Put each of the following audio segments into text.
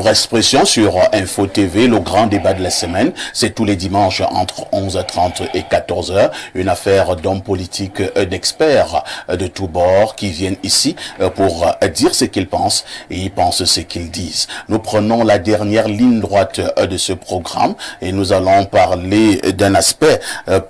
libre expression sur Info TV, le grand débat de la semaine. C'est tous les dimanches entre 11h30 et 14h. Une affaire d'hommes politiques, d'experts de tous bords qui viennent ici pour dire ce qu'ils pensent et ils pensent ce qu'ils disent. Nous prenons la dernière ligne droite de ce programme et nous allons parler d'un aspect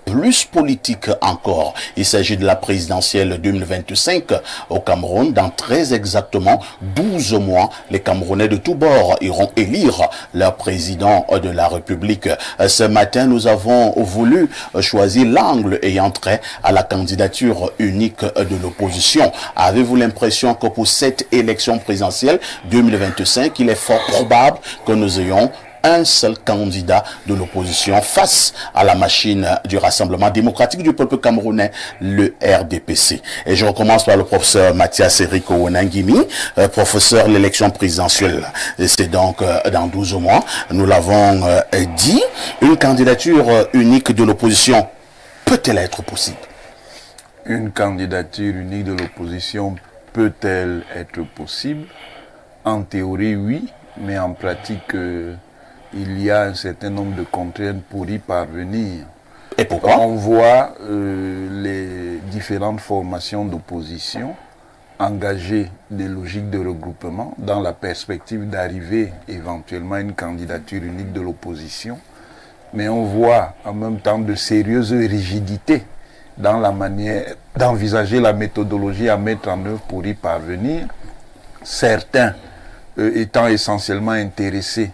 plus politique encore. Il s'agit de la présidentielle 2025 au Cameroun. Dans très exactement 12 mois, les Camerounais de tous bords iront élire leur président de la République. Ce matin, nous avons voulu choisir l'angle ayant trait à la candidature unique de l'opposition. Avez-vous l'impression que pour cette élection présidentielle 2025, il est fort probable que nous ayons un seul candidat de l'opposition face à la machine du Rassemblement démocratique du peuple camerounais, le RDPC. Et je recommence par le professeur Mathias Eriko Onangimi, professeur de l'élection présidentielle. C'est donc dans 12 mois, nous l'avons dit, une candidature unique de l'opposition peut-elle être possible? Une candidature unique de l'opposition peut-elle être possible? En théorie, oui, mais en pratique, il y a un certain nombre de contraintes pour y parvenir. Et pourquoi? On voit les différentes formations d'opposition engager des logiques de regroupement dans la perspective d'arriver éventuellement à une candidature unique de l'opposition. Mais on voit en même temps de sérieuses rigidités dans la manière d'envisager la méthodologie à mettre en œuvre pour y parvenir. Certains étant essentiellement intéressés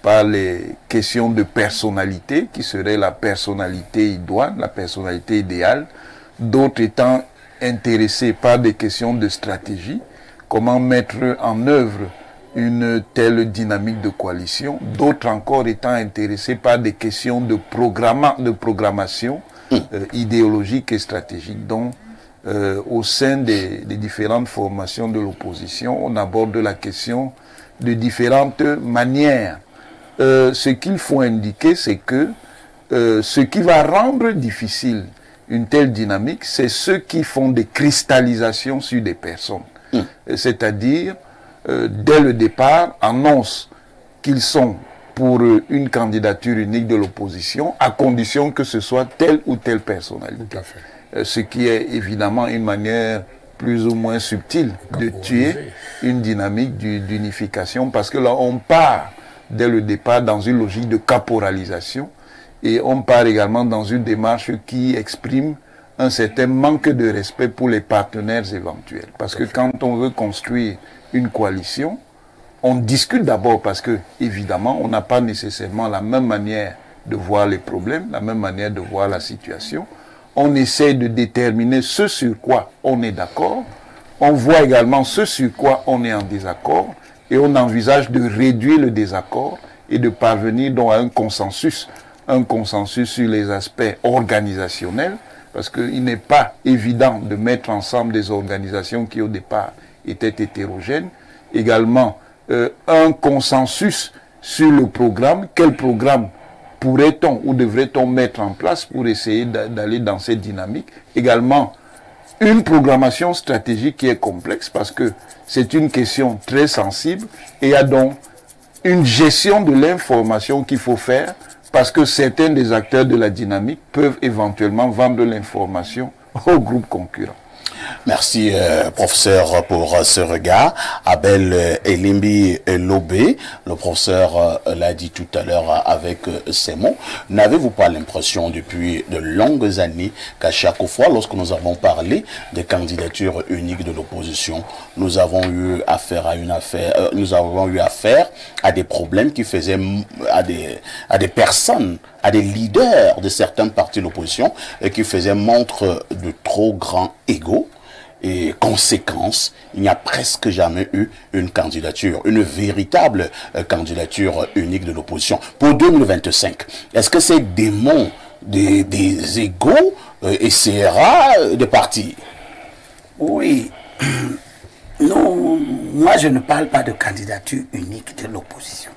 par les questions de personnalité, qui serait la personnalité idoine, la personnalité idéale, d'autres étant intéressés par des questions de stratégie, comment mettre en œuvre une telle dynamique de coalition, d'autres encore étant intéressés par des questions de programmation idéologique et stratégique. Donc, au sein des différentes formations de l'opposition, on aborde la question de différentes manières. Ce qu'il faut indiquer, c'est que ce qui va rendre difficile une telle dynamique, c'est ceux qui font des cristallisations sur des personnes. C'est-à-dire, dès le départ, annoncent qu'ils sont pour une candidature unique de l'opposition, à condition que ce soit telle ou telle personnalité. Tout à fait. Ce qui est évidemment une manière plus ou moins subtile de tuer une dynamique d'unification, parce que là, on part dès le départ dans une logique de caporalisation et on part également dans une démarche qui exprime un certain manque de respect pour les partenaires éventuels. Parce que quand on veut construire une coalition, on discute d'abord parce que, évidemment, on n'a pas nécessairement la même manière de voir les problèmes, la même manière de voir la situation. On essaie de déterminer ce sur quoi on est d'accord. On voit également ce sur quoi on est en désaccord. Et on envisage de réduire le désaccord et de parvenir donc à un consensus sur les aspects organisationnels, parce qu'il n'est pas évident de mettre ensemble des organisations qui au départ étaient hétérogènes. Également, un consensus sur le programme. Quel programme pourrait-on ou devrait-on mettre en place pour essayer d'aller dans cette dynamique? Également, une programmation stratégique qui est complexe parce que c'est une question très sensible et il y a donc une gestion de l'information qu'il faut faire parce que certains des acteurs de la dynamique peuvent éventuellement vendre l'information aux groupes concurrents. Merci, professeur, pour ce regard. Abel Elimbi Lobé, le professeur l'a dit tout à l'heure avec ses mots. N'avez-vous pas l'impression depuis de longues années qu'à chaque fois, lorsque nous avons parlé des candidatures uniques de l'opposition, nous avons eu affaire à des problèmes qui faisaient à des personnes, à des leaders de certains partis de l'opposition qui faisaient montre de trop grands égos? Et conséquence, il n'y a presque jamais eu une candidature, une véritable candidature unique de l'opposition. Pour 2025, est-ce que ces démons des égos essaiera de partir? Oui. Non, moi je ne parle pas de candidature unique de l'opposition.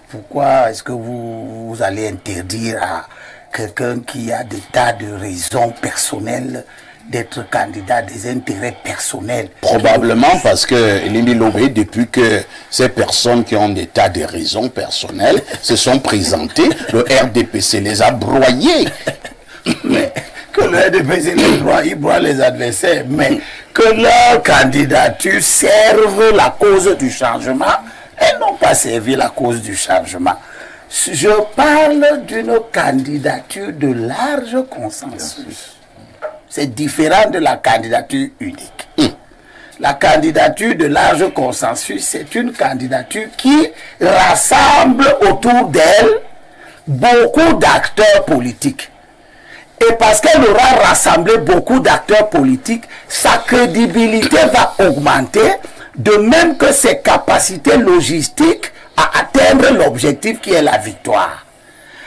Pourquoi est-ce que vous allez interdire à quelqu'un qui a des tas de raisons personnelles d'être candidat des intérêts personnels. Probablement parce que Limi Lobé, depuis que ces personnes qui ont des tas de raisons personnelles se sont présentées, le RDPC les a broyés. Mais que le RDPC les broie, il broie les adversaires, mais que leur candidature serve la cause du changement, elles n'ont pas servi la cause du changement. Je parle d'une candidature de large consensus. C'est différent de la candidature unique. La candidature de large consensus, c'est une candidature qui rassemble autour d'elle beaucoup d'acteurs politiques. Et parce qu'elle aura rassemblé beaucoup d'acteurs politiques, sa crédibilité va augmenter, de même que ses capacités logistiques à atteindre l'objectif qui est la victoire.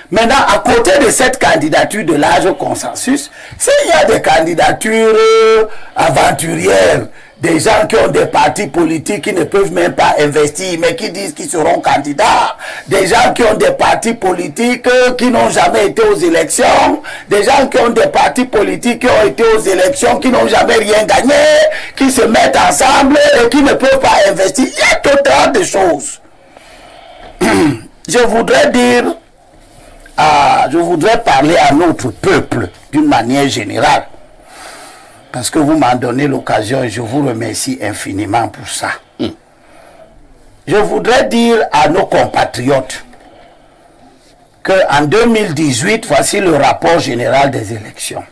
Maintenant, à côté de cette candidature de large consensus, s'il y a des candidatures aventurières, des gens qui ont des partis politiques qui ne peuvent même pas investir, mais qui disent qu'ils seront candidats, des gens qui ont des partis politiques qui n'ont jamais été aux élections, des gens qui ont des partis politiques qui ont été aux élections, qui n'ont jamais rien gagné, qui se mettent ensemble et qui ne peuvent pas investir. Il y a tout un tas de choses. Je voudrais parler à notre peuple d'une manière générale, parce que vous m'en donnez l'occasion et je vous remercie infiniment pour ça. Je voudrais dire à nos compatriotes qu'en 2018, voici le rapport général des élections.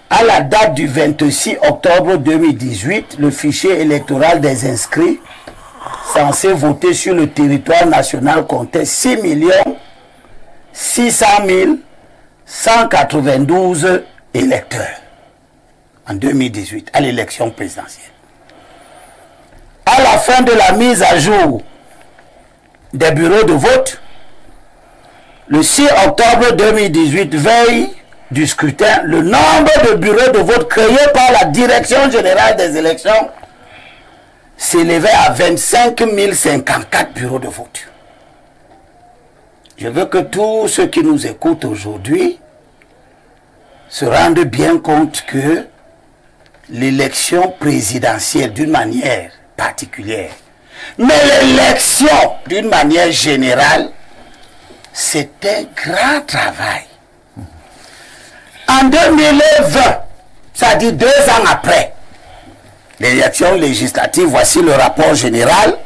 À la date du 26 octobre 2018, le fichier électoral des inscrits censés voter sur le territoire national comptait 6 600 192 électeurs en 2018 à l'élection présidentielle. À la fin de la mise à jour des bureaux de vote, le 6 octobre 2018, veille du scrutin, le nombre de bureaux de vote créés par la Direction générale des élections s'élevait à 25 054 bureaux de vote. Je veux que tous ceux qui nous écoutent aujourd'hui se rendent bien compte que l'élection présidentielle d'une manière particulière, mais l'élection d'une manière générale, c'est un grand travail. En 2020, c'est-à-dire 2 ans après l'élection législative, voici le rapport général.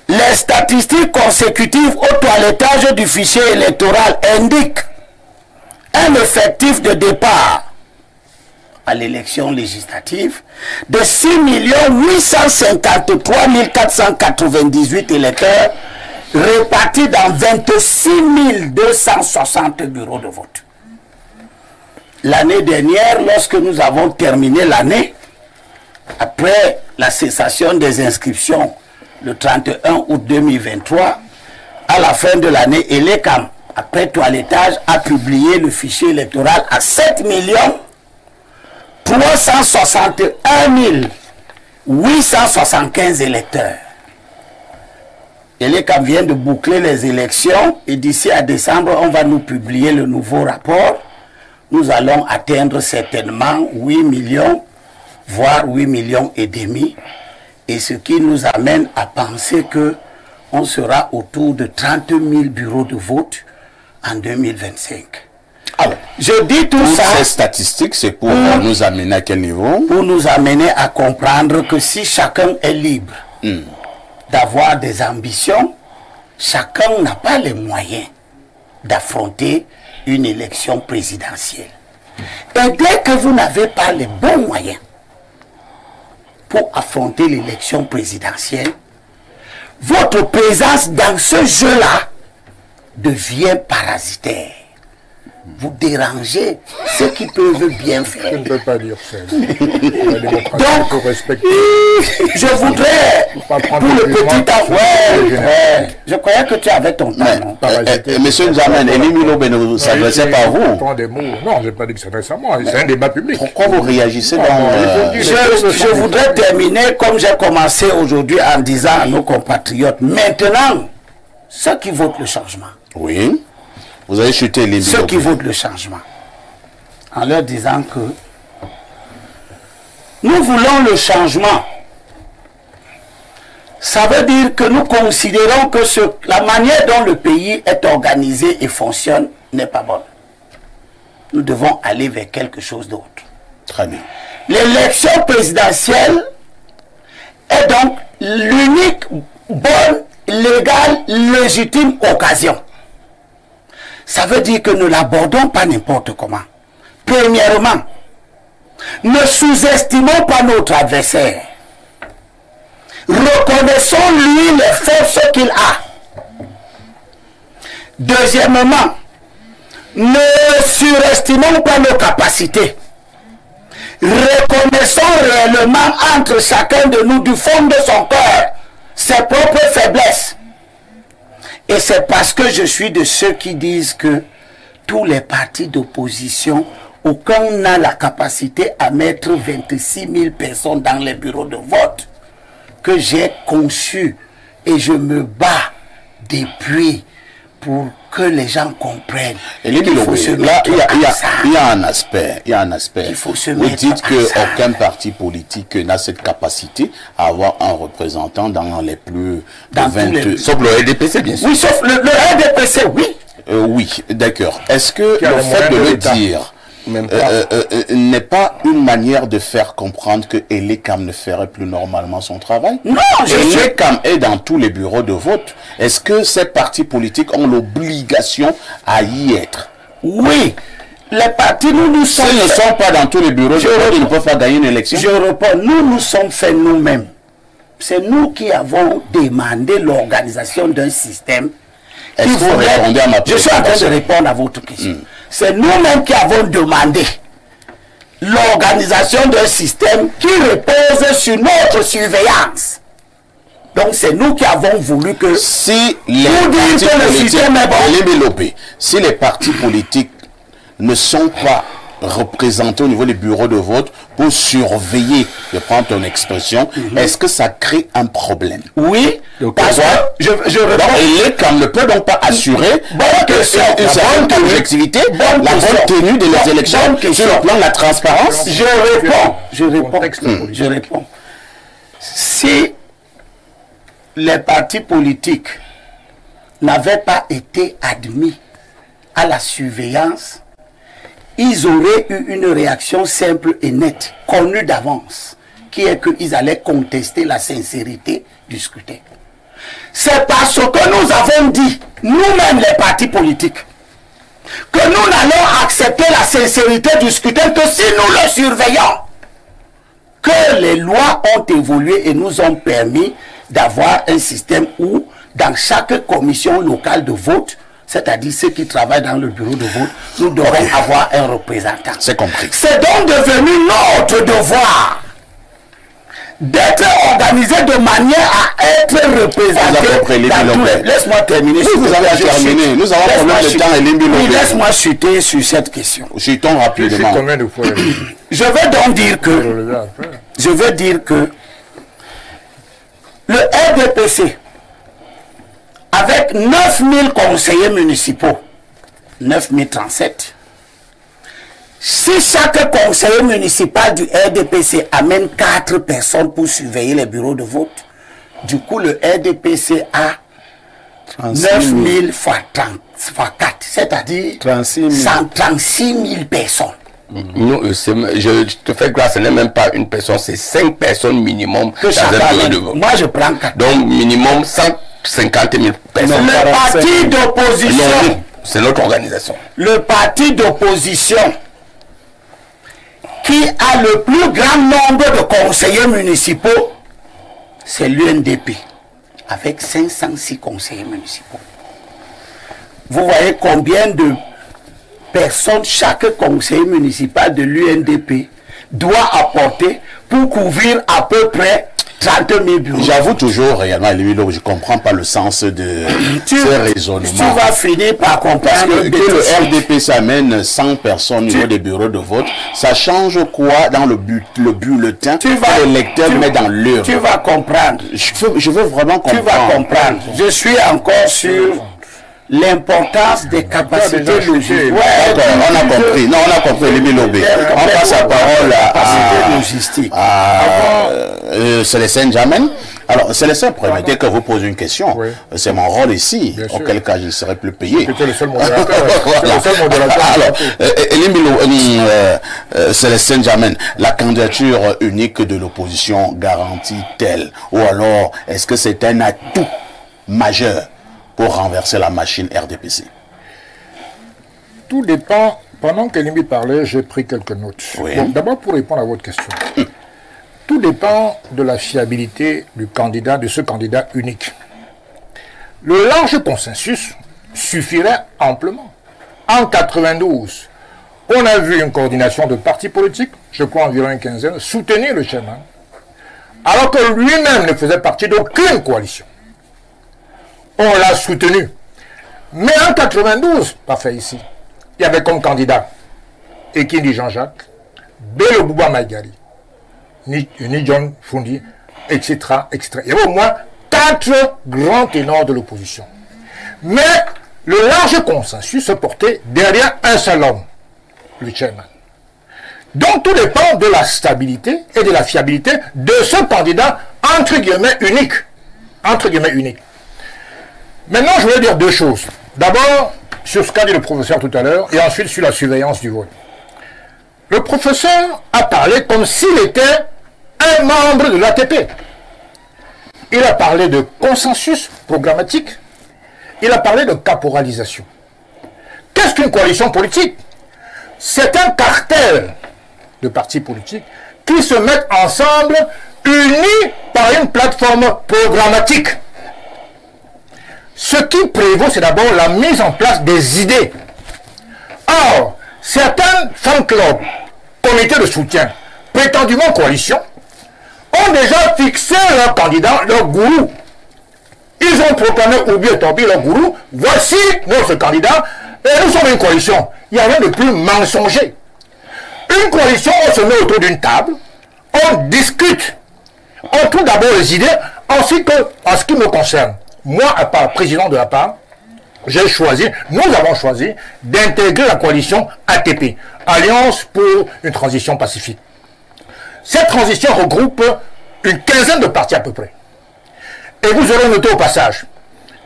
Les statistiques consécutives au toilettage du fichier électoral indiquent un effectif de départ à l'élection législative de 6 853 498 électeurs répartis dans 26 260 bureaux de vote. L'année dernière, lorsque nous avons terminé l'année, après la cessation des inscriptions le 31 août 2023, à la fin de l'année, Elecam, après toilettage, a publié le fichier électoral à 7 361 875 électeurs. Elecam vient de boucler les élections et d'ici à décembre, on va nous publier le nouveau rapport. Nous allons atteindre certainement 8 millions, voire 8 millions et demi. Et ce qui nous amène à penser que on sera autour de 30 000 bureaux de vote en 2025. Alors, je dis tout ça. Ces statistiques, c'est pour nous amener à quel niveau? Pour nous amener à comprendre que si chacun est libre d'avoir des ambitions, chacun n'a pas les moyens d'affronter une élection présidentielle. Et dès que vous n'avez pas les bons moyens pour affronter l'élection présidentielle, votre présence dans ce jeu-là devient parasitaire. Vous dérangez ceux qui peuvent bien faire. Je ne peux pas dire ça. La démocratie, Donc, faut respecter. Je voudrais, pour le petit temps, je croyais que tu avais ton temps. Non? Monsieur Nzamen, Elimi Lobé ne s'adressait pas à vous. Non, je n'ai pas dit que c'est à moi. C'est un débat public. Pourquoi vous réagissez dans... Je voudrais terminer comme j'ai commencé aujourd'hui en disant à nos compatriotes, maintenant, ceux qui votent le changement. Oui. Vous avez chuté les ceux qui votent le changement. en leur disant que nous voulons le changement. Ça veut dire que nous considérons que la manière dont le pays est organisé et fonctionne n'est pas bonne. Nous devons aller vers quelque chose d'autre. Très bien. L'élection présidentielle est donc l'unique bonne, légale, légitime occasion. Ça veut dire que ne l'abordons pas n'importe comment. Premièrement, ne sous-estimons pas notre adversaire. Reconnaissons-lui les forces qu'il a. Deuxièmement, ne surestimons pas nos capacités. Reconnaissons réellement entre chacun de nous du fond de son cœur ses propres faiblesses. Et c'est parce que je suis de ceux qui disent que tous les partis d'opposition, aucun n'a la capacité à mettre 26 000 personnes dans les bureaux de vote, que j'ai conçu et je me bats depuis pour que les gens comprennent. Et là, il y a un aspect. Il faut se Vous mettre dites à qu'aucun parti politique n'a cette capacité à avoir un représentant dans les plus Dans de 20... tous les- Sauf le RDPC, bien sûr. Oui, sauf le RDPC, oui. Oui, d'accord. Est-ce que Qui a le les fait moyens de de le l'État. dire Même pas. n'est pas une manière de faire comprendre que Elekam ne ferait plus normalement son travail? Non, je suis... Elekam est dans tous les bureaux de vote. Est-ce que ces partis politiques ont l'obligation à y être? Oui, les partis, nous sommes... S'ils ne sont pas dans tous les bureaux de vote, ils ne peuvent pas gagner une élection. Je réponds, nous sommes faits nous-mêmes. C'est nous qui avons demandé l'organisation d'un système. Est-ce que vous répondez à ma Je suis en train de préoccupation? répondre à votre question. C'est nous-mêmes qui avons demandé l'organisation d'un système qui repose sur notre surveillance. Donc c'est nous qui avons voulu que... Si les Vous dites partis que le politiques, système est bon. Lémi Lopé, si les partis politiques ne sont pas représentés au niveau des bureaux de vote pour surveiller, je prends ton expression, est-ce que ça crée un problème? Oui, parce que je réponds... Donc, Elekam ne peut donc pas assurer Bonne question. une certaine objectivité, la bonne tenue des élections Bonne question. sur le plan de la transparence. Je réponds. Contexte politique. Je réponds. Si les partis politiques n'avaient pas été admis à la surveillance, ils auraient eu une réaction simple et nette, connue d'avance, qui est qu'ils allaient contester la sincérité du scrutin. C'est parce que nous avons dit, nous-mêmes les partis politiques, que nous n'allons accepter la sincérité du scrutin que si nous le surveillons. Que les lois ont évolué et nous ont permis d'avoir un système où, dans chaque commission locale de vote, c'est-à-dire ceux qui travaillent dans le bureau de vote, nous devons avoir un représentant. C'est compris. C'est donc devenu notre devoir d'être organisé de manière à être représenté dans tous les... Laisse-moi terminer. Oui, vous avez terminé. Nous avons combien de temps, Elimbi Lopé? Oui, laisse-moi chuter sur cette question. Chutons Je sais rapidement. combien de fois Je veux donc dire que... relever après. Je veux dire que le RDPC, avec 9000 conseillers municipaux, 9037, si chaque conseiller municipal du RDPC amène 4 personnes pour surveiller les bureaux de vote, du coup le RDPC a 9000 fois 4, c'est-à-dire 136 000 personnes. Non, je te fais grâce, ce n'est même pas une personne, c'est 5 personnes minimum Que dans chacun un bureau amène. de vote. Moi je prends 4. Donc minimum 150 000 personnes. Le parti d'opposition, Non, c'est notre organisation. le parti d'opposition qui a le plus grand nombre de conseillers municipaux, c'est l'UNDP, avec 506 conseillers municipaux. Vous voyez combien de personnes chaque conseiller municipal de l'UNDP doit apporter pour couvrir à peu près 30 000 bureaux. J'avoue toujours réellement, Elimbi Lopé, je ne comprends pas le sens de Tu ces raisonnements. tu vas finir par comprendre Que le RDP s'amène 100 personnes au niveau des bureaux de vote, ça change quoi dans le bulletin Tu vas- que l'électeur met dans l'urne? Tu vas comprendre. Je veux vraiment Tu comprendre. vas comprendre. Je suis encore sur l'importance des capacités logistiques. D'accord, on a compris. Non, on a compris, Lémi Lobé. On passe la parole à Célestin Djamène. Alors, Célestin, permettez que vous pose une question. Oui. C'est mon rôle ici, auquel cas je ne serai plus payé. C'était le seul modérateur. Voilà. Le seul modérateur. Alors, Célestin Djamène, la candidature unique de l'opposition garantit-elle? Ou alors, est-ce que c'est un atout majeur pour renverser la machine RDPC? Tout dépend. Pendant qu'Elimi parlait, j'ai pris quelques notes. Oui. Bon, d'abord, pour répondre à votre question. Tout dépend de la fiabilité du candidat, de ce candidat unique. Le large consensus suffirait amplement. En 92, on a vu une coordination de partis politiques, je crois environ une quinzaine, soutenir le chairman, alors que lui-même ne faisait partie d'aucune coalition. On l'a soutenu. Mais en 92, pas fait ici, il y avait comme candidat Ekindi Jean-Jacques, Bello Bouba Maïgari, ni John Fundi, etc., etc. Il y avait au moins 4 grands ténors de l'opposition. Mais le large consensus se portait derrière un seul homme, le chairman. Donc tout dépend de la stabilité et de la fiabilité de ce candidat, entre guillemets, unique. Entre guillemets, unique. Maintenant, je voulais dire deux choses. D'abord, sur ce qu'a dit le professeur tout à l'heure, et ensuite sur la surveillance du vote. Le professeur a parlé comme s'il était un membre de l'ATP. Il a parlé de consensus programmatique. Il a parlé de caporalisation. Qu'est-ce qu'une coalition politique? C'est un cartel de partis politiques qui se mettent ensemble, unis par une plateforme programmatique. Ce qui prévaut, c'est d'abord la mise en place des idées. Or, certains fan clubs, comités de soutien, prétendument coalition, ont déjà fixé leur candidat, leur gourou. Ils ont proclamé Oubi et Torbi, leur gourou, voici notre candidat, et nous sommes une coalition. Il n'y a rien de plus mensonger. Une coalition, on se met autour d'une table, on discute, on trouve d'abord les idées, ainsi que, en ce qui me concerne, moi, à part président de la PAM, j'ai choisi, nous avons choisi d'intégrer la coalition ATP, Alliance pour une transition pacifique. Cette transition regroupe une quinzaine de partis à peu près. Et vous aurez noté au passage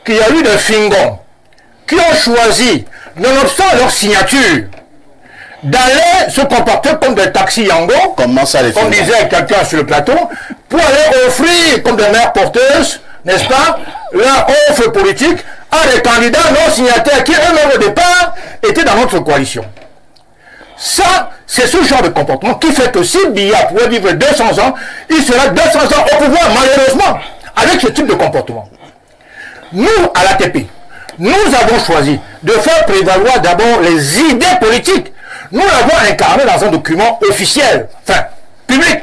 qu'il y a eu des fingons qui ont choisi, nonobstant leur signature, d'aller se comporter comme des taxis Yango, comme disait quelqu'un sur le plateau, pour aller offrir comme des mères porteuses, n'est-ce pas, leur offre politique à des candidats non signataires qui eux-mêmes au départ étaient dans notre coalition. Ça, c'est ce genre de comportement qui fait que si Biya pouvait vivre 200 ans, il sera 200 ans au pouvoir, malheureusement, avec ce type de comportement. Nous, à l'ATP, nous avons choisi de faire prévaloir d'abord les idées politiques. Nous l'avons incarné dans un document officiel, enfin, public,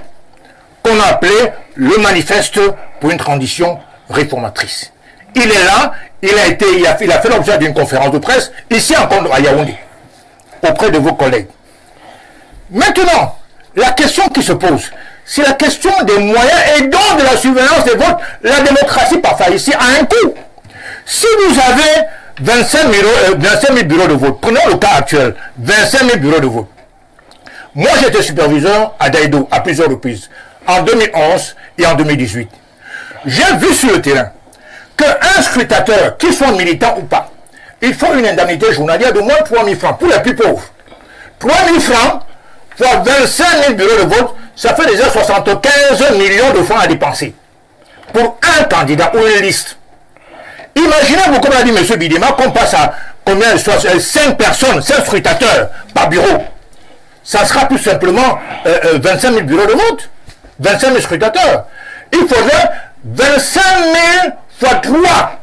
qu'on a appelé le manifeste pour une transition réformatrice. Il est là, il a fait l'objet d'une conférence de presse, ici encore à Yaoundé, auprès de vos collègues. Maintenant, la question qui se pose, c'est la question des moyens et donc de la surveillance des votes. La démocratie parfois ici a un coût. Si vous avez 25 000 bureaux de vote, prenons le cas actuel, 25 000 bureaux de vote. Moi, j'étais superviseur à Daïdo à plusieurs reprises, en 2011 et en 2018. J'ai vu sur le terrain qu'un scrutateur, qu'il soit militant ou pas, il faut une indemnité journalière de moins de 3 000 francs pour les plus pauvres. 3 000 francs fois 25 000 bureaux de vote, ça fait déjà 75 millions de francs à dépenser pour un candidat ou une liste. Imaginez-vous, comme l'a dit M. Bidema, qu'on passe à combien, 5 personnes, 5 scrutateurs par bureau. Ça sera tout simplement 25 000 bureaux de vote, 25 000 scrutateurs. Il faudrait 25 000 fois 3.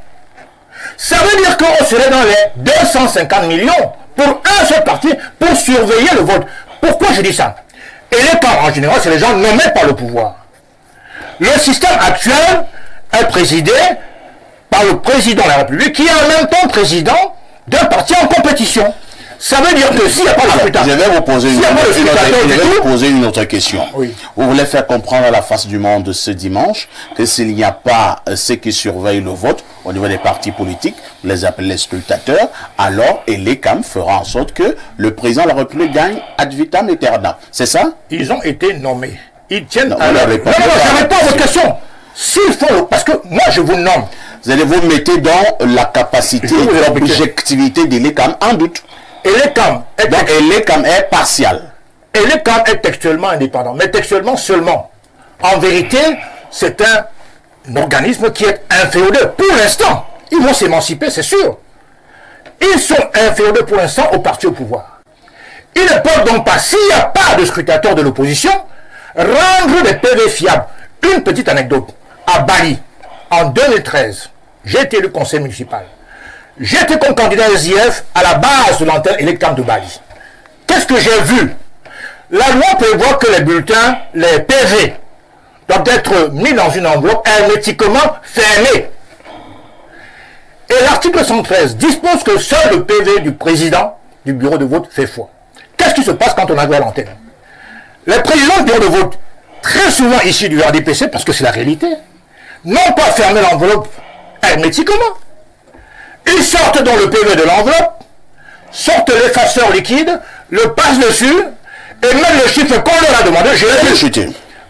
Ça veut dire qu'on serait dans les 250 millions pour un seul parti pour surveiller le vote. Pourquoi je dis ça? Et les cas, en général, c'est les gens nommés par le pouvoir. Le système actuel est présidé par le président de la République, qui est en même temps président d'un parti en compétition. Ça veut dire que s'il n'y a pas de scrutateur... Je vais vous poser une autre question. Oui. Vous voulez faire comprendre à la face du monde ce dimanche que s'il n'y a pas ceux qui surveillent le vote au niveau des partis politiques, vous les appelez les scrutateurs, alors l'ECAM fera en sorte que le président de la République gagne ad vitam aeternam. C'est ça? Ils ont été nommés. Ils tiennent Non, à leur... non, je réponds à votre question. S'il faut... Parce que moi, je vous nomme. Vous allez vous mettre dans la capacité et l'objectivité de l'ECAM en doute. Et l'ECAM est partial. Et l'ECAM est textuellement indépendant, mais textuellement seulement. En vérité, c'est un organisme qui est inféodé pour l'instant. Ils vont s'émanciper, c'est sûr. Ils sont inféodés pour l'instant au parti au pouvoir. Ils ne peuvent donc pas, s'il n'y a pas de scrutateur de l'opposition, rendre des PV fiables. Une petite anecdote. À Bali, en 2013, j'ai été élu conseil municipal. J'étais comme candidat SIF à la base de l'antenne électorale de Bali. Qu'est-ce que j'ai vu? La loi prévoit que les bulletins, les PV, doivent être mis dans une enveloppe hermétiquement fermée. Et l'article 113 dispose que seul le PV du président du bureau de vote fait foi. Qu'est-ce qui se passe quand on arrive à l'antenne? Les présidents du bureau de vote, très souvent issus du RDPC, parce que c'est la réalité, n'ont pas fermé l'enveloppe hermétiquement. Ils sortent dans le PV de l'enveloppe, sortent l'effaceur liquide, le passent dessus, et mettent le chiffre qu'on leur a demandé,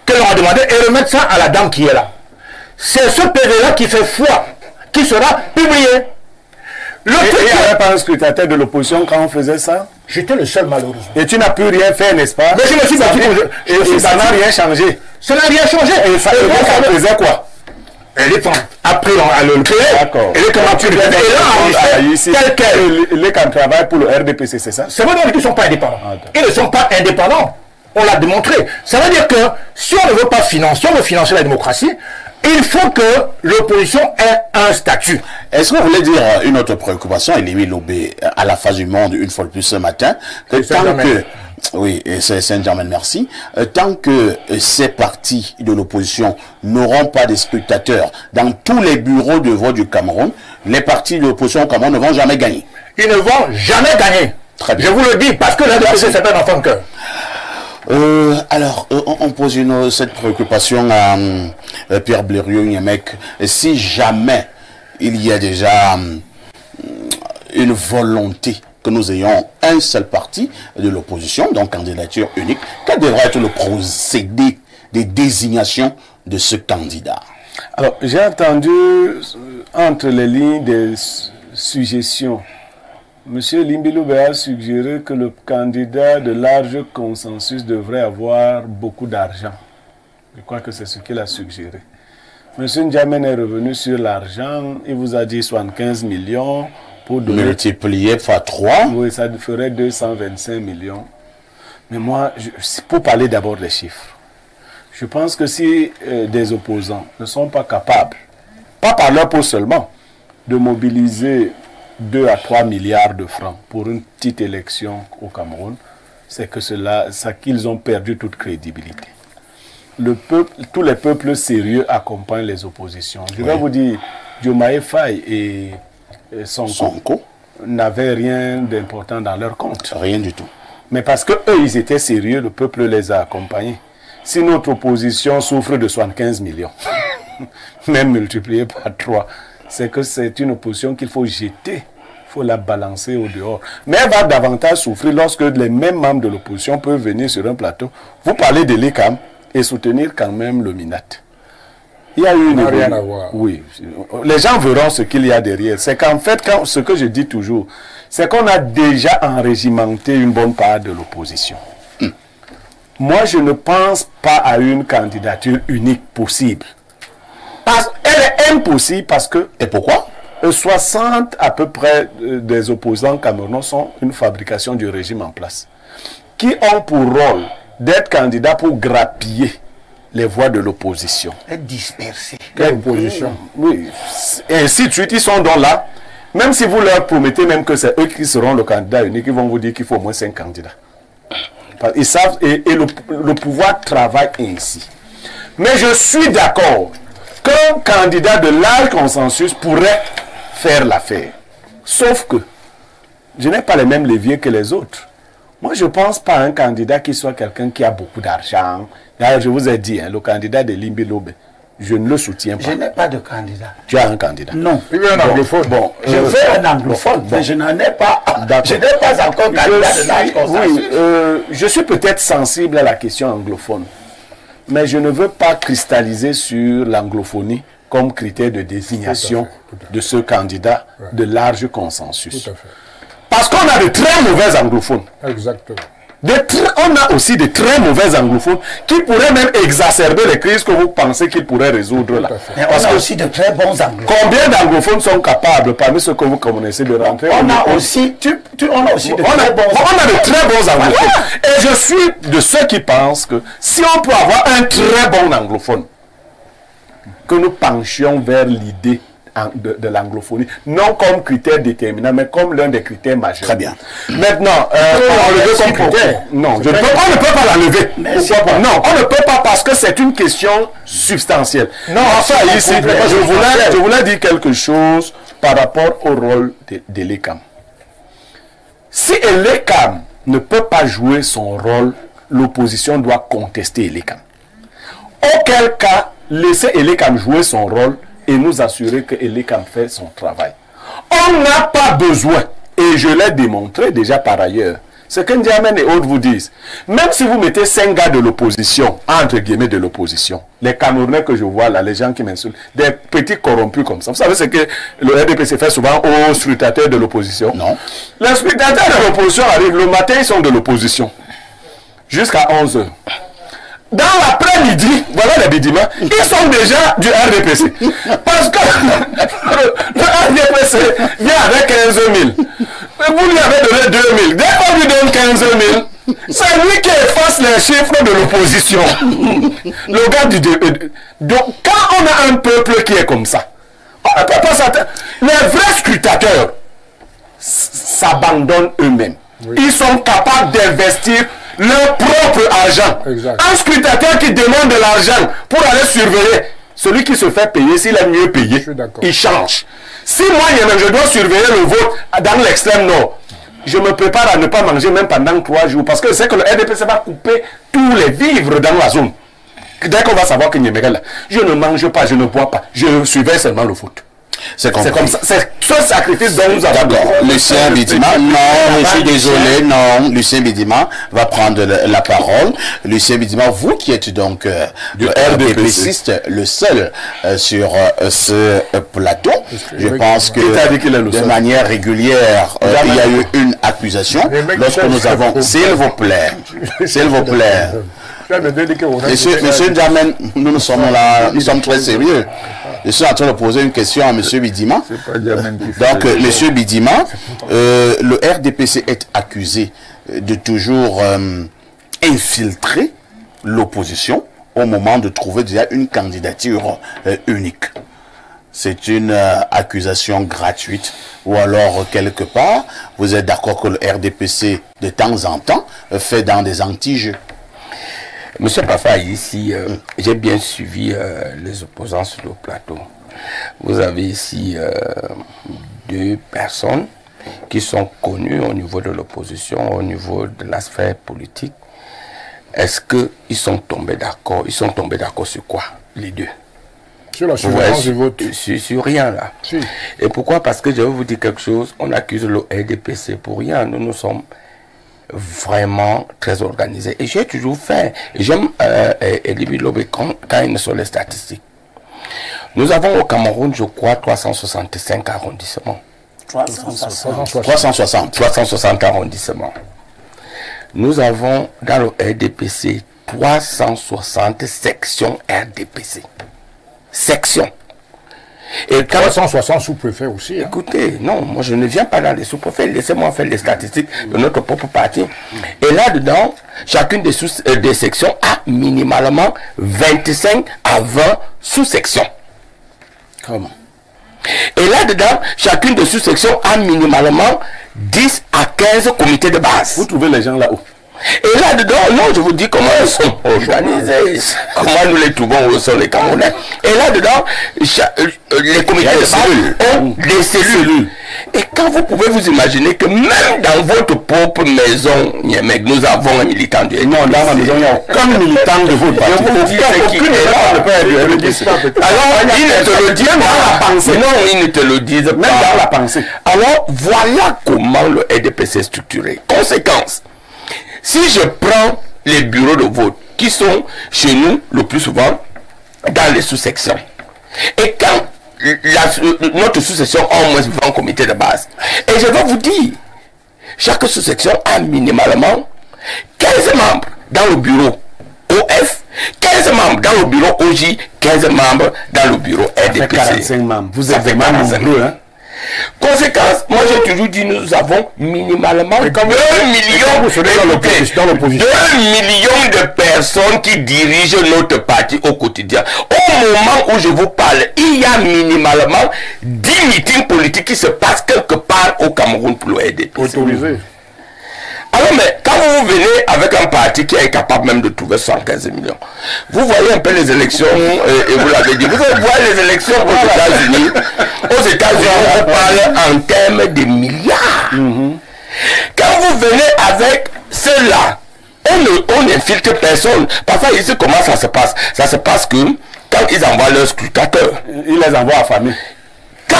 qu'on leur a demandé, et remettent ça à la dame qui est là. C'est ce PV-là qui fait foi, qui sera publié. Il n'y avait pas un scrutateur de l'opposition quand on faisait ça? J'étais le seul malheureusement. Et tu n'as pu rien faire, n'est-ce pas? Mais je me suis battu et ça n'a rien changé. Ça n'a rien changé. Et ça faisait quoi? Elle est après le PV. D'accord. Elle est comme tel quel. Les qui travaillent pour le RDPC, c'est ça? Ça veut dire qu'ils ne sont pas indépendants. Ils ne sont pas indépendants. On l'a démontré. Ça veut dire que si on ne veut pas financer, on veut financer la démocratie, il faut que l'opposition ait un statut. Est-ce que vous voulez dire une autre préoccupation, Élie Lobé, à la face du monde, une fois de plus ce matin, que tant que... Oui, c'est Saint-Germain, merci. Tant que ces partis de l'opposition n'auront pas de scrutateurs dans tous les bureaux de vote du Cameroun, les partis de l'opposition au Cameroun ne vont jamais gagner. Ils ne vont jamais gagner. Très bien. Je vous le dis, parce que la DPC, c'est un enfant de cœur. Alors, on pose cette préoccupation à Pierre Blériot-Niemek. Si jamais il y a déjà une volonté que nous ayons un seul parti de l'opposition, donc candidature unique, quel devrait être le procédé de désignation de ce candidat? Alors, j'ai entendu entre les lignes des suggestions. Monsieur Limbilou a suggéré que le candidat de large consensus devrait avoir beaucoup d'argent. Je crois que c'est ce qu'il a suggéré. Monsieur N'Djamène est revenu sur l'argent. Il vous a dit 75 millions pour donner... Multiplié par 3. Oui, ça ferait 225 millions. Mais moi, pour parler d'abord des chiffres, je pense que si des opposants ne sont pas capables, pas par leur peau seulement, de mobiliser 2 à 3 milliards de francs pour une petite élection au Cameroun, c'est que qu'ils ont perdu toute crédibilité. Le peuple, tous les peuples sérieux accompagnent les oppositions. Je vais vous dire, Diomaye Faye et Sonko n'avaient rien d'important dans leur compte. Rien du tout. Mais parce que eux, ils étaient sérieux, le peuple les a accompagnés. Si notre opposition souffre de 75 millions, même multiplié par 3, c'est que c'est une opposition qu'il faut jeter, il faut la balancer au dehors. Mais elle va davantage souffrir lorsque les mêmes membres de l'opposition peuvent venir sur un plateau, vous parler de l'ECAM et soutenir quand même le MINAT. Il y a eu une... rien à voir. Oui, les gens verront ce qu'il y a derrière. C'est qu'en fait, ce que je dis toujours, c'est qu'on a déjà enrégimenté une bonne part de l'opposition. Moi, je ne pense pas à une candidature unique possible. Elle est impossible parce que... Et pourquoi? 60 à peu près des opposants camerounais sont une fabrication du régime en place, qui ont pour rôle d'être candidats pour grappiller les voix de l'opposition. Être dispersés. L'opposition. Oui. Et ainsi de suite, ils sont donc là. Même si vous leur promettez même que c'est eux qui seront le candidat unique, ils vont vous dire qu'il faut au moins 5 candidats. Ils savent, et le pouvoir travaille ainsi. Mais je suis d'accord qu'un candidat de large consensus pourrait faire l'affaire. Sauf que je n'ai pas les mêmes leviers que les autres. Moi, je ne pense pas à un candidat qui soit quelqu'un qui a beaucoup d'argent. D'ailleurs, je vous ai dit, hein, le candidat de Limbi Lobe, je ne le soutiens pas. Je n'ai pas de candidat. Tu as un candidat? Non. Il veut un anglophone. Bon, Je veux un anglophone, mais je n'en ai pas. Je n'ai pas encore candidat de l'âge consensus. Oui, je suis peut-être sensible à la question anglophone, mais je ne veux pas cristalliser sur l'anglophonie comme critère de désignation de ce candidat de large consensus. Tout à fait. Parce qu'on a de très mauvais anglophones. Exactement. On a aussi de très mauvais anglophones qui pourraient même exacerber les crises que vous pensez qu'ils pourraient résoudre là. Mais Parce on a que aussi de très bons anglophones. combien d'anglophones sont capables parmi ceux que vous connaissez de rentrer? On a aussi, on a aussi de On très a bons de très bons anglophones. Et je suis de ceux qui pensent que si on peut avoir un très bon anglophone, que nous penchions vers l'idée de l'anglophonie, non comme critère déterminant, mais comme l'un des critères majeurs. Très bien. Maintenant, enlever comme critère. Non, on ne peut pas l'enlever. Non, on ne peut pas parce que c'est une question substantielle. Non, enfin, ici, je voulais dire quelque chose par rapport au rôle de l'ECAM. Si l'ECAM ne peut pas jouer son rôle, l'opposition doit contester l'ECAM. Auquel cas, laisser l'ECAM jouer son rôle et nous assurer que l'ECAM fait son travail. On n'a pas besoin, et je l'ai démontré déjà par ailleurs, ce que Ndiamen et autres vous disent. Même si vous mettez 5 gars de l'opposition, entre guillemets de l'opposition, les Camerounais que je vois là, les gens qui m'insultent, des petits corrompus comme ça. Vous savez ce que le RDPC fait souvent aux scrutateurs de l'opposition? Non. Les scrutateurs de l'opposition arrivent, le matin ils sont de l'opposition, jusqu'à 11 h. Dans l'après-midi, voilà les bidimans, ils sont déjà du RDPC. Parce que le RDPC vient avec 15 000. Vous lui avez donné 2 000. Dès qu'on lui donne 15 000, c'est lui qui efface les chiffres de l'opposition. Le gars du... Donc, quand on a un peuple qui est comme ça, on ne peut pas s'attendre. Les vrais scrutateurs s'abandonnent eux-mêmes. Oui. Ils sont capables d'investir leur propre argent. Exact. Un scrutateur qui demande de l'argent pour aller surveiller, celui qui se fait payer, s'il est mieux payé, il change. Si moi, je dois surveiller le vote dans l'extrême nord, je me prépare à ne pas manger même pendant 3 jours, parce que c'est que le RDPC va couper tous les vivres dans la zone. Dès qu'on va savoir que je ne mange pas, je ne bois pas, je surveille seulement le foot. C'est comme ça. C'est ce sacrifice dont nous avons. D'accord. Lucien Bidima, non, je suis désolé, non. Lucien Bidima va prendre la parole. Lucien Bidima, vous qui êtes donc le RDPCiste, le seul sur ce plateau, je pense que de manière régulière, il y a eu une accusation lorsque nous avons, s'il vous plaît, Monsieur Ndiamen, nous sommes là, nous sommes très sérieux. Je suis en train de poser une question à M. Bidima. Donc, M. Bidima, le RDPC est accusé de toujours infiltrer l'opposition au moment de trouver déjà une candidature unique. C'est une accusation gratuite, ou alors quelque part, vous êtes d'accord que le RDPC, de temps en temps, fait dans des anti-jeux? Monsieur Pafa, ici, j'ai bien suivi les opposants sur le plateau. Vous avez ici 2 personnes qui sont connues au niveau de l'opposition, au niveau de la sphère politique. Est-ce qu'ils sont tombés d'accord? Ils sont tombés d'accord sur quoi, les deux? Sur la surveillance du vote. Sur rien, là. Si. Et pourquoi? Parce que je vais vous dire quelque chose, on accuse le RDPC pour rien. Nous sommes vraiment très organisé. Et j'ai toujours fait, j'aime Limbi Lobe quand il est sur les statistiques. Nous avons au Cameroun, je crois, 365 arrondissements. 360 arrondissements. Nous avons dans le RDPC 360 sections RDPC. Sections. Et 360 sous-préfets aussi. Écoutez, non, moi je ne viens pas dans les sous-préfets, laissez-moi faire les statistiques de notre propre parti. Et là-dedans, chacune des sections a minimalement 25 à 20 sous-sections. Comment? Et là-dedans, chacune des sous-sections a minimalement 10 à 15 comités de base. Vous trouvez les gens là-haut? Et là-dedans, non, je vous dis comment ils sont organisés, comment nous les trouvons où sont les Camerounais. Et là-dedans, les comités de base ont des cellules. Et quand vous pouvez vous imaginer que même dans votre propre maison, nous avons un militant du RDPC. Non, dans ma maison, il n'y a aucun militant de votre parti. Je vous dis qui est là. Alors, ils ne te le disent pas dans la pensée. Non, ils ne te le disent pas. Même dans la pensée. Alors, voilà comment le RDPC est structuré. Conséquence. Si je prends les bureaux de vote qui sont chez nous le plus souvent dans les sous-sections, et quand notre sous-section a au moins 20 comités de base, et je vais vous dire, chaque sous-section a minimalement 15 membres dans le bureau OF, 15 membres dans le bureau OJ, 15 membres dans le bureau RDPC. 45 membres. Vous êtes vraiment nombreux, hein? Conséquence, moi j'ai toujours dit nous avons minimalement 2 millions de personnes qui dirigent notre parti au quotidien. Au moment où je vous parle, il y a minimalement 10 meetings politiques qui se passent quelque part au Cameroun pour le RDPC. Autorisé. Alors, mais quand vous venez avec un parti qui est capable même de trouver 115 millions, vous voyez un peu les élections, et vous l'avez dit, vous voyez les élections aux États-Unis. Aux États-Unis, on parle en termes de milliards. Quand vous venez avec cela, on n'infiltre personne. Parfois, ici, comment ça se passe? Ça se passe que quand ils envoient leurs scrutateurs, ils les envoient à famille. Quand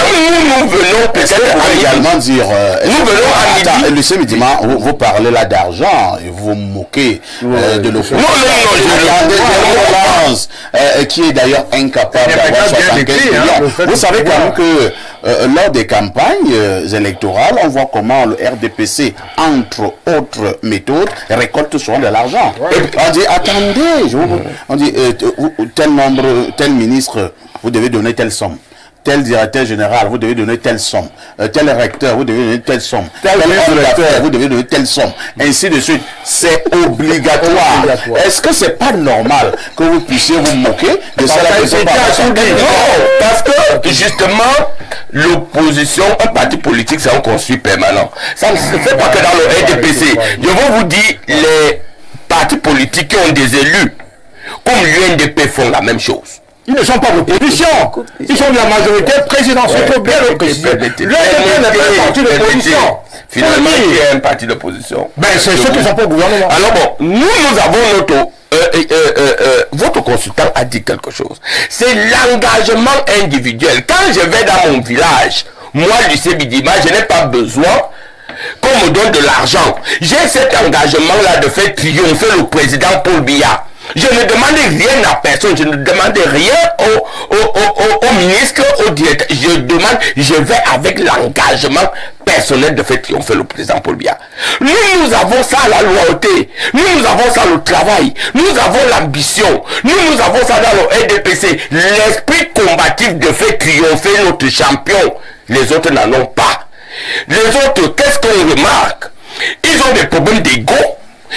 nous venons peut-être également dire nous venons à midi. Lucien Midima, vous parlez là d'argent et vous moquez de l'opposition. Qui est d'ailleurs incapable d'avoir 75 millions. Vous savez quand même que lors des campagnes électorales, on voit comment le RDPC, entre autres méthodes, récolte souvent de l'argent. On dit, attendez, on dit, tel nombre, tel ministre, vous devez donner telle somme. Tel directeur général, vous devez donner telle somme. Tel recteur, vous devez donner telle somme. Tel directeur, vous devez donner telle somme. Ainsi de suite. C'est obligatoire. Est-ce que c'est pas normal que vous puissiez vous moquer de ça? Non, parce que justement, l'opposition, un parti politique, c'est un construit permanent. Ça ne se fait pas que dans le RDPC. Je vais vous dire, les partis politiques qui ont des élus, comme l'UNDP, font la même chose. Ils ne sont pas l'opposition. Ils sont de la majorité présidentielle. Il faut bien le préciser. L'UNDP n'est pas un parti d'opposition. Finalement, il y a un parti d'opposition. Ben, c'est ceux qui ne sont pas au gouvernement. Alors bon, nous avons notre... votre consultant a dit quelque chose. C'est l'engagement individuel. Quand je vais dans mon village, moi, Lucien Bidima, je n'ai pas besoin qu'on me donne de l'argent. J'ai cet engagement-là de faire triompher le président Paul Biya. Je ne demandais rien à personne, je ne demandais rien au ministre, au directeur. Je vais avec l'engagement personnel de faire triompher le président Paul Biya. Nous avons ça la loyauté, nous avons ça le travail, nous avons l'ambition, nous avons ça dans le RDPC, l'esprit combatif de faire triompher notre champion. Les autres n'en ont pas. Les autres, qu'est-ce qu'on remarque? Ils ont des problèmes d'ego.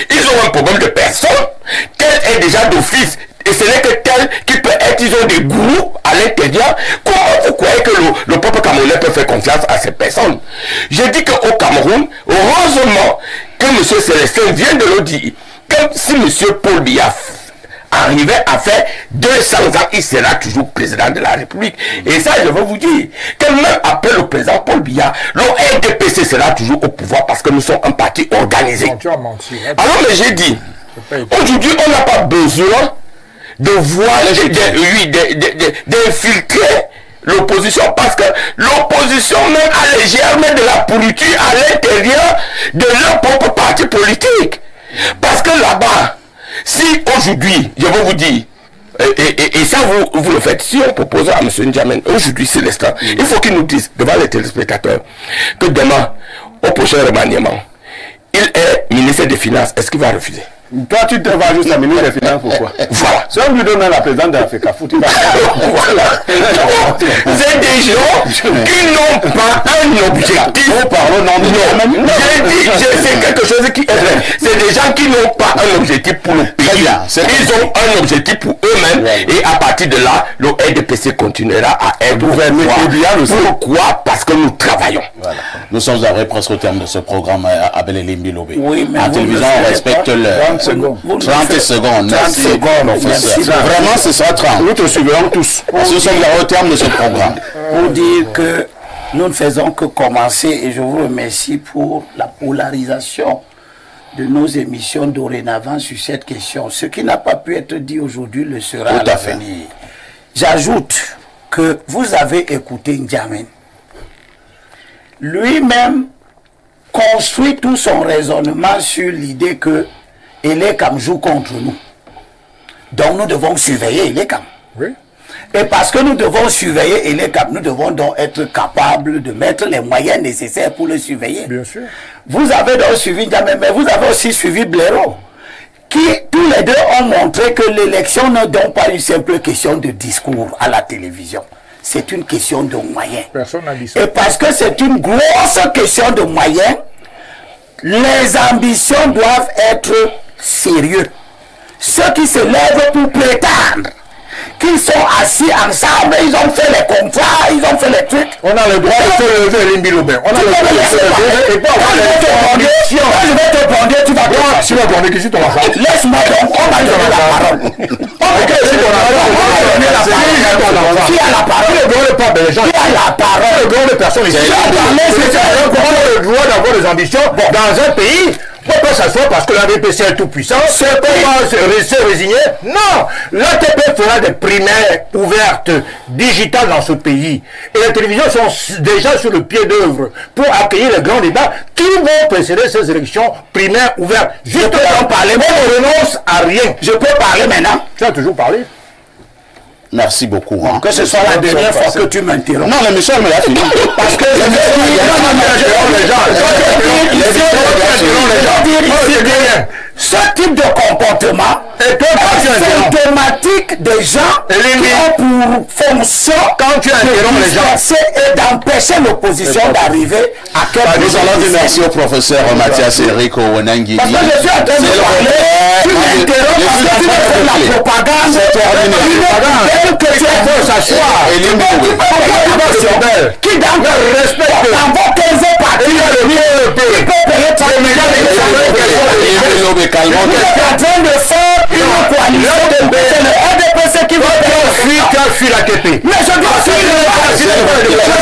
Ils ont un problème de personne. Tel est déjà d'office. Et ce n'est que tel qui peut être. Ils ont des gourous à l'intérieur. Comment vous croyez que le peuple camerounais peut faire confiance à ces personnes? Je dis qu'au Cameroun, heureusement que M. Célestin vient de le dire. Comme si M. Paul Biya arrivait à faire 200 ans, il sera toujours président de la République. Et ça, je veux vous dire que même après le président Paul Biya, le RDPC sera toujours au pouvoir parce que nous sommes un parti organisé. Alors, mais j'ai dit, aujourd'hui, on n'a pas besoin de voir, d'infiltrer l'opposition parce que l'opposition même a les germes de la pourriture à l'intérieur de leur propre parti politique. Parce que là-bas, si aujourd'hui, je vais vous dire, et ça vous le faites, si on propose à M. N'Djamène, aujourd'hui Célestin, il faut qu'il nous dise devant les téléspectateurs que demain, au prochain remaniement, il est ministre des Finances, est-ce qu'il va refuser? Toi, tu te vas juste la ministre des Finances, pourquoi? Voilà. Si on lui donne la présidente de la FECAFOOT, il va... Voilà. C'est des gens qui n'ont pas un objectif. C'est quelque chose qui est vrai. C'est des gens qui n'ont pas un objectif pour le pays. Ils ont un objectif pour eux-mêmes. Et à partir de là, le RDPC continuera à être gouverné. Pourquoi? Parce que nous travaillons. Voilà. Nous sommes arrivés presque au terme de ce programme à Belelimbi Lobé. Oui, mais en télévision, on respecte l'heure. 30 secondes. 30 secondes. 30 Merci, secondes, professeur. merci. Vraiment, ce sera 30. Nous te suivrons tous. Ce sont les au terme de ce programme. Pour dire que nous ne faisons que commencer et je vous remercie pour la polarisation de nos émissions dorénavant sur cette question. Ce qui n'a pas pu être dit aujourd'hui le sera à l'avenir. J'ajoute que vous avez écouté N'Djamène. Lui-même construit tout son raisonnement sur l'idée que Elekam joue contre nous. Donc nous devons surveiller Elekam. Oui. Et parce que nous devons surveiller Elekam, nous devons donc être capables de mettre les moyens nécessaires pour le surveiller. Bien sûr. Vous avez donc suivi N'Djamène, mais vous avez aussi suivi Blaireau, qui tous les deux ont montré que l'élection n'est donc pas une simple question de discours à la télévision. C'est une question de moyens. Personne n'a dit ça. Et parce que c'est une grosse question de moyens, les ambitions doivent être sérieux. Ceux qui se lèvent pour prétendre qu'ils sont assis ensemble, ils ont fait les contrats, ils ont fait les trucs. On a le droit de se lever, Limbi Lobin. On a le droit de se lever et pas avoir les ambitions. Quand je vais te prendre, tu vas te Si tu vas prendre, qui c'est ton enfant? laisse-moi donc, on va donner la parole. Qui a la parole? Qui a la parole? Le grand de personnes ici. On a le droit d'avoir des ambitions dans un pays. On ne peut pas s'asseoir parce que la VPC est tout puissant. C'est pas se résigner. Non, l'ATP fera des primaires ouvertes, digitales dans ce pays. Et les télévisions sont déjà sur le pied d'œuvre pour accueillir les grands débats qui vont précéder ces élections primaires ouvertes. Je peux en parler, mais on ne renonce à rien. Je peux parler maintenant. Tu as toujours parlé. Merci beaucoup. Hein. Que ce soit la dernière fois que tu m'interromps. Non, l'émission elle a fini. Parce que je ce type de comportement est symptomatique des gens qui ont pour fonction quand tu interromps les gens et d'empêcher l'opposition d'arriver à quelque chose. Nous allons dire merci au professeur Mathias Eric Owonangini. Parce que je suis en train de parler, tu m'interromps parce que tu veux faire la propagande. Qui dans le respect dans vos 15 partis qui peut payer 30 millions de en train de faire une coalition de le RDPC qui va fuir la TP. mais je dois fuir le mal. Je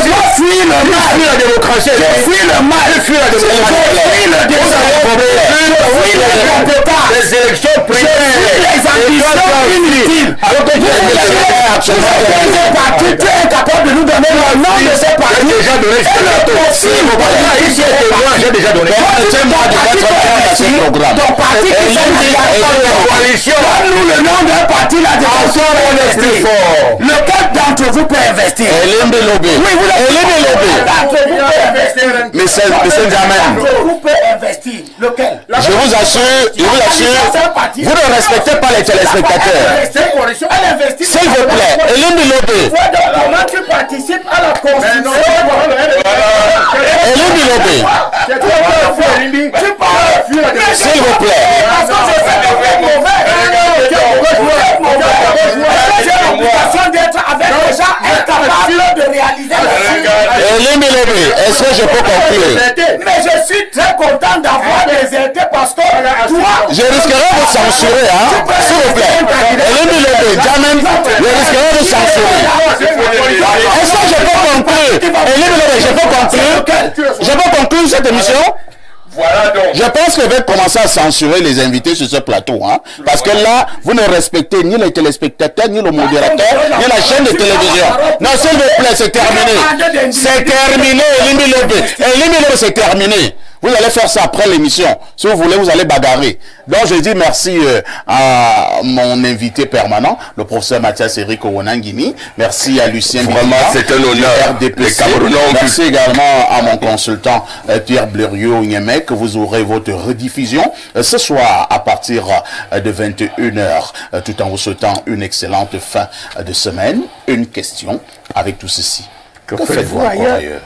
dois fuir le mal. La démocratie. Je fuis le mal. Je fuis le désordre. Je fuis les compétences. Les élections primaires. Les ambitions inutiles. Alors que tu es incapable de nous donner le nom de ces partis. J'ai déjà donné ce plateau. J'ai déjà donné. Ton parti qui fait coalition. donne-nous le nom d'un parti là de plus fort. lequel d'entre vous peut investir? Elimbi Lobé. Oui, vous Monsieur N'Djamène. vous peut investir. Lequel? Je vous assure, vous ne respectez pas les téléspectateurs. S'il vous plaît, Elimbi Lobé. Comment tu participes à la constitution? Elimbi Lobé. S'il vous plaît. D'être avec des gens incapables de réaliser Elimbi Lobé, est-ce que je peux conclure? mais je suis très content d'avoir des invités parce que toi, Je risquerai de censurer, hein? S'il vous plaît. Elimbi Lobé, N'Djamène, je risquerai de censurer. Est-ce que je peux conclure? Elimbi Lobé, je peux conclure? Je peux conclure cette émission? Voilà donc. Je pense que je vais commencer à censurer les invités sur ce plateau, hein, parce que là, vous ne respectez ni les téléspectateurs, ni le modérateur, ni la chaîne de télévision. Non, s'il vous plaît, c'est terminé. C'est terminé, Elimbi Lobé. Elimbi Lobé, c'est terminé. Vous allez faire ça après l'émission. Si vous voulez, vous allez bagarrer. Donc, je dis merci à mon invité permanent, le professeur Mathias Eric Owonangini. Merci à Lucien Vraiment, c'est un honneur. RDPC. Merci également à mon consultant Pierre Blériot-Niemek. Vous aurez votre rediffusion ce soir à partir de 21h, tout en vous souhaitant une excellente fin de semaine. Une question avec tout ceci. Que faites-vous encore ailleurs?